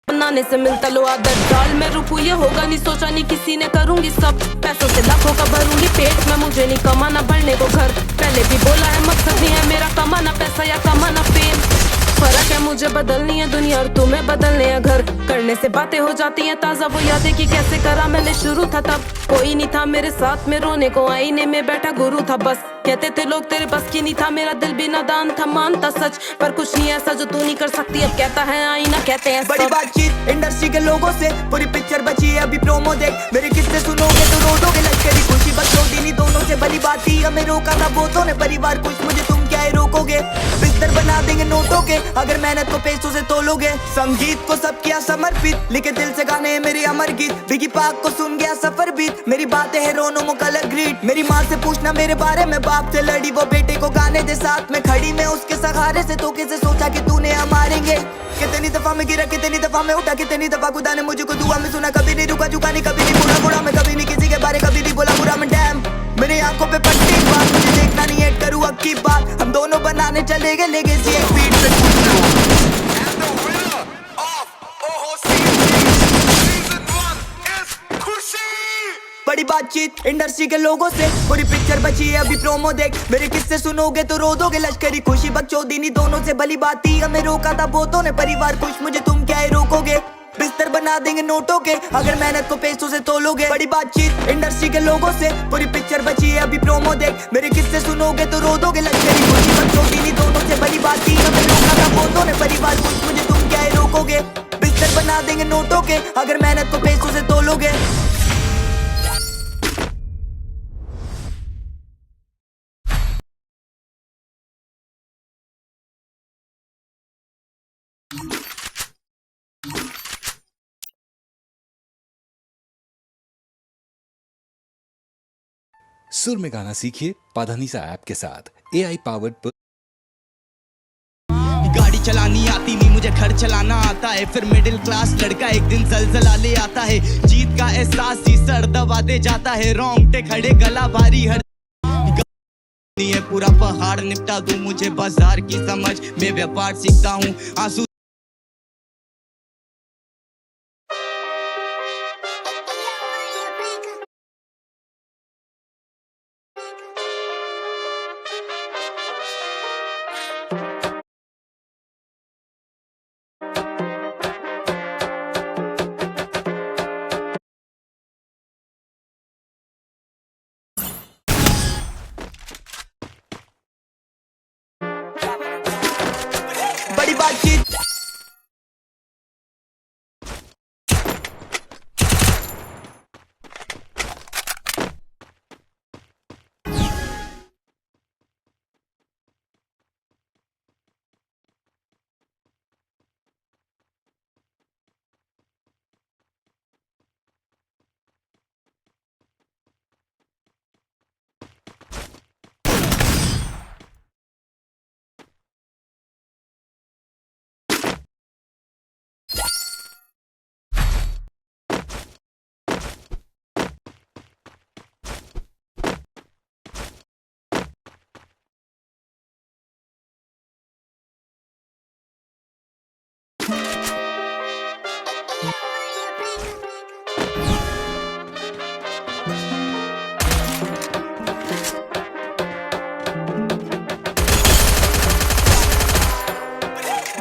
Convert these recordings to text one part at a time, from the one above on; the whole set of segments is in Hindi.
बनाने से मिलता लो आदत डाल में रुकू ये होगा नहीं सोचा नहीं किसी ने करूंगी सब पैसों से लाखों का भरूंगी पेट में मुझे नहीं कमाना बढ़ने को घर पहले भी बोला है मकसद नहीं है मेरा कमाना पैसा या कमाना फेम फर्क है मुझे बदलनी है दुनिया और तुम्हें बदलने है घर करने से बातें हो जाती हैं ताजा वो यादें कि कैसे करा मैंने शुरू था तब कोई नहीं था मेरे साथ में रोने को आईने में बैठा गुरु था बस कहते थे लोग तेरे बस की नहीं था मेरा दिल भी नादान था मानता सच पर कुछ नहीं ऐसा जो तू नहीं कर सकती अब कहता है आईना कहते हैं बड़ी बातचीत इंडस्ट्री के लोगों से पूरी पिक्चर बची है अभी प्रोमो देख मेरे किस्से सुनोगे तो रो दोगे लश्करी खुशी बच्चों दीनी दोनों से भली बात ही हमें रोका था बहुतों ने परिवार कुछ मुझे तुम क्या ही रोकोगे बिस्तर बना देंगे नोटों के अगर मेहनत को पैसों से तोलोगे संगीत को सब किया समर्पित लिखे दिल से गाने हैं मेरे अमर गीत बिगी पाक को सुन गया सफर बीत मेरी बातें है रोनो मो कलर ग्रीट मेरी माँ से पूछना मेरे बारे में बाप से लड़ी वो बेटे को गाने दे साथ में खड़ी मैं उसके सहारे से तो कैसे सोचा कि तूने हम मारेंगे कितनी दफा में गिरा कितनी दफा में उठा कितनी दफा खुदा ने मुझको दुआ में सुना कभी नहीं रुका झुका नहीं कभी नहीं बुरा बुरा मैं कभी नहीं किसी के बारे कभी नहीं बोला बुरा मैं डैम मेरी आंखों पे पट्टी बात मुझे देखना नहीं है करूँ अब की बात हम दोनों बनाने चले गए लेगेसी एक बीट पे बड़ी बातचीत इंडस्ट्री के लोगों से पूरी पिक्चर बची है अभी प्रोमो देख मेरे किस्से सुनोगे तो रो दोगे लश्करी खुशी बच्चों दीनी दोनों से भली बात ही हमें रोका था बहुतों ने परिवार कुछ मुझे तुम क्या ही रोकोगे बिस्तर बना देंगे नोटों के अगर मेहनत को पैसों से तोलोगे बड़ी बातचीत इंडस्ट्री के लोगों से पूरी पिक्चर बची है अभी प्रोमो देख मेरे किस्से सुनोगे तो रो दोगे लश्करी खुशी बच्चों दीनी दोनों से भली बात ही हमें रोका था बहुतों ने परिवार कुछ मुझे तुम क्या ही रोकोगे बिस्तर बना देंगे नोटों के अगर मेहनत को पैसों से तोलोगे सुर में गाना सीखिए पाधानीसा ऐप के साथ AI पावर्ड पर गाड़ी चलानी आती नहीं मुझे घर चलाना आता है फिर मिडिल क्लास लड़का एक दिन जलजला ले आता है जीत का एहसास ही सर दबा दे जाता है रोंगटे खड़े गला भारी हर नहीं है पूरा पहाड़ निपटा दूं मुझे बाजार की समझ मैं व्यापार सीखता हूँ आंसू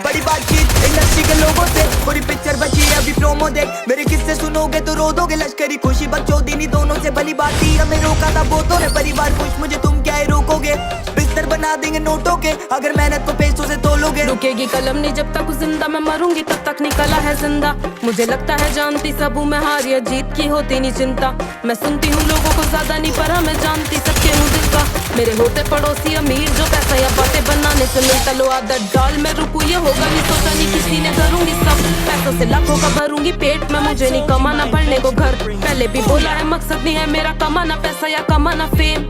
बड़ी बातचीत इंडस्ट्री के लोगों से पूरी पिक्चर बची है अभी प्रोमो देख मेरे किस्से सुनोगे तो रो दोगे लश्करी खुशी बच्चों दीनी दोनों से भली बात ही हमें रोका था बहुतों ने परिवार कुछ मुझे तुम क्या ही रोकोगे बिस्तर बना देंगे नोटों के अगर मेहनत को पैसों से तोलोगे रुकेगी कलम नहीं जब तक जिंदा मैं मरूंगी तब तक नहीं कला है जिंदा मुझे लगता है जानती सब हूँ मैं हार या जीत की होती नहीं चिंता मैं सुनती हूँ लोगों को ज्यादा नहीं पर मैं जानती सबके हूँ दिल का मेरे होते पड़ोसी अमीर जो पैसा या बातें बनाने से मिलता लो आदत डाल में रुकू ये होगा नहीं सोचा नहीं किसी ने करूंगी सब पैसों से लाखों का भरूंगी पेट में मुझे नहीं कमाना बढ़ने को घर पहले भी बोला है मकसद नहीं है मेरा कमाना पैसा या कमाना फेम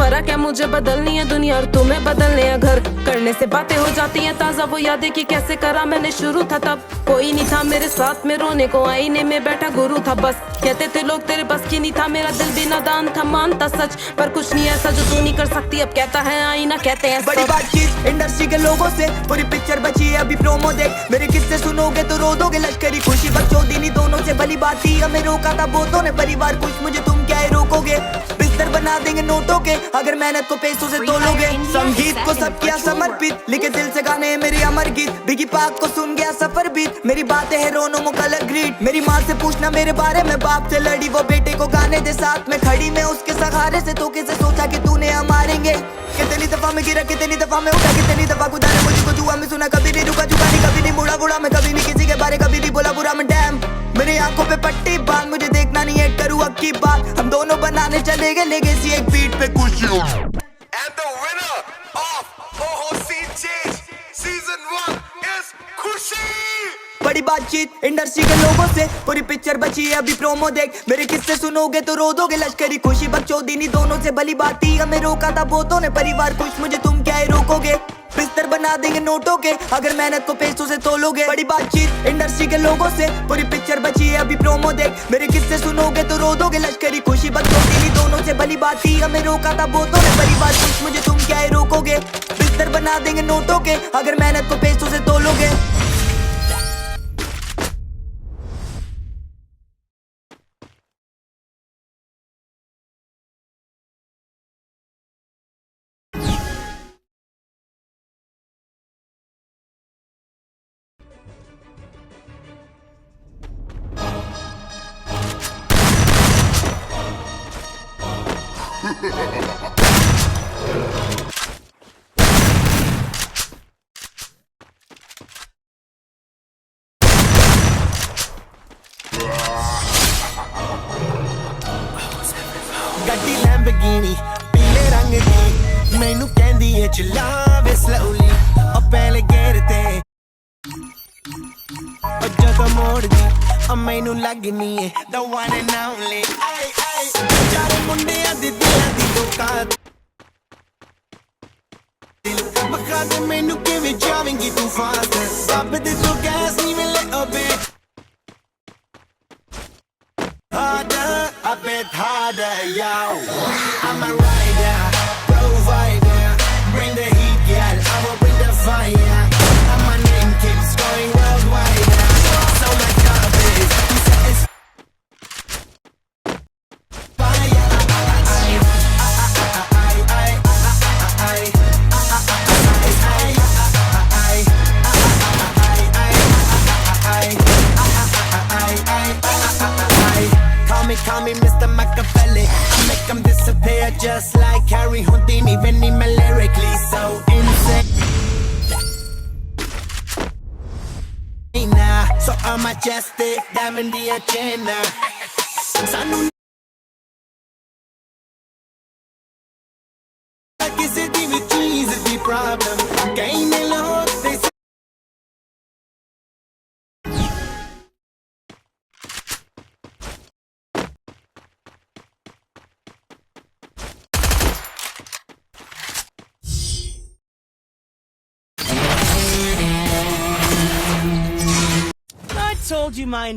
फर्क है मुझे बदलनी है दुनिया और तुम्हें बदलने है घर। करने से बातें हो जाती हैं ताजा, वो यादें कि कैसे करा मैंने शुरू था तब। कोई नहीं था मेरे साथ में रोने को, आईने में बैठा गुरु था बस। कहते थे लोग तेरे बस की नहीं था, मेरा दिल भी नादान था, मानता सच पर कुछ नहीं ऐसा जो तू नहीं कर सकती। अब कहता है आईना, कहते हैं बड़ी बातचीत इंडस्ट्री के लोगों से, पूरी पिक्चर बची है अभी प्रोमो देख। मेरे किस्से सुनोगे तो रो दोगे, लश्करी खुशी बकचोदी दोनों से भली बात थी। हमें रोका था बहुतों ने, परिवार कुछ मुझे तुम क्या रोकोगे। बिस्तर बना देंगे नोटों के अगर मेहनत को पैसों से तोलोगे। संगीत को सब किया समर्पित, लिखे दिल से गाने मेरे अमर गीत। बिगी पाक को सुन गया सफर बीत, मेरी बातें है रोनो मो कलर ग्रीट। मेरी माँ से पूछना मेरे बारे में, बाप से लड़ी वो बेटे को गाने दे साथ में खड़ी। मैं उसके सहारे से तो कैसे सोचा कि तूने हम मारेंगे। कितनी दफा में गिरा, कितनी दफा में उठा, कितनी दफा खुदा ने मुझको दुआ में सुना। कभी नहीं रुका, झुका नहीं, कभी नहीं मुड़ा बुढ़ा मैं, कभी नहीं किसी के बारे कभी नहीं बोला बुरा मैं। डैम मेरी आंखों पे पट्टी बांध, मुझे देखना नहीं है करूँ अब की बात। हम दोनों बनाने चले गए लेगेसी एक बीट पे खुशी। And the winner of OOC Season 1 is Khushi! बड़ी बातचीत इंडस्ट्री के लोगों से, पूरी पिक्चर बची है अभी प्रोमो देख। मेरे किस्से सुनोगे तो रो दोगे, लश्करी खुशी बकचोदी दोनों से भली बात थी। हमें रोका था बहुतों ने, परिवार कुछ मुझे तुम क्या रोकोगे। बिस्तर बना देंगे नोटों के अगर मेहनत को पैसों से तोलोगे। बड़ी बातचीत इंडस्ट्री के लोगों से, पूरी पिक्चर बची है अभी प्रोमो देख। मेरे किस्से सुनोगे तो रो दोगे, लश्करी खुशी बकचोदी दोनों से भली बात थी। हमें रोका था बहुतों ने, परिवार कुछ मुझे तुम क्या रोकोगे। बिस्तर बना देंगे नोटों के अगर मेहनत को पैसों से तोलोगे। ਗੱਡੀ ਲੈਂਬਰਗਿਨੀ ਪੀਲੇ ਰੰਗ ਦੀ, ਮੈਨੂੰ ਕਹਿੰਦੀ ਏ ਚਲਾਵੇ ਸਲੋਲੀ। ਉਹ ਪਹਿਲੇ ਗੇਰ ਤੇ ਉਹ ਜਦੋਂ ਮੋੜਦੀ ਉਹ ਮੈਨੂੰ ਲੱਗਨੀ ਏ the one and only। ਚਾਰੇ ਮੁੰਡਿਆਂ ਦੇ ਦਿਲਾਂ ਦੀ ਦੁਕਾਨ ਮਖਾ ਦੇ ਮੈਨੂੰ ਕਿਵੇਂ ਜਾਵੇਂਗੀ ਤੂੰ ਫਾਸਟ। ਰੱਬ ਦੇ ਤੋਂ ਗੈਸ ਨਹੀਂ ਮਿਲੇ ਅਬੇ harder, a bit harder, yo. I'm a rider, provider. Bring the heat, girl, I will bring the fire. And my name keeps going worldwide. So much garbage, you say it's fire. Call me Mr. Machiavelli. I make them disappear just like Harry Houdini. Vinny me lyrically so insane. So I'm majestic, diamond the agenda. Sanu ਕਿਸੇ ਦੀ ਵੀ ਚੀਜ਼ ਦੀ ਪ੍ਰੋਬਲਮ ਕਈ ਨੇ ਲੋਕ they say I told you my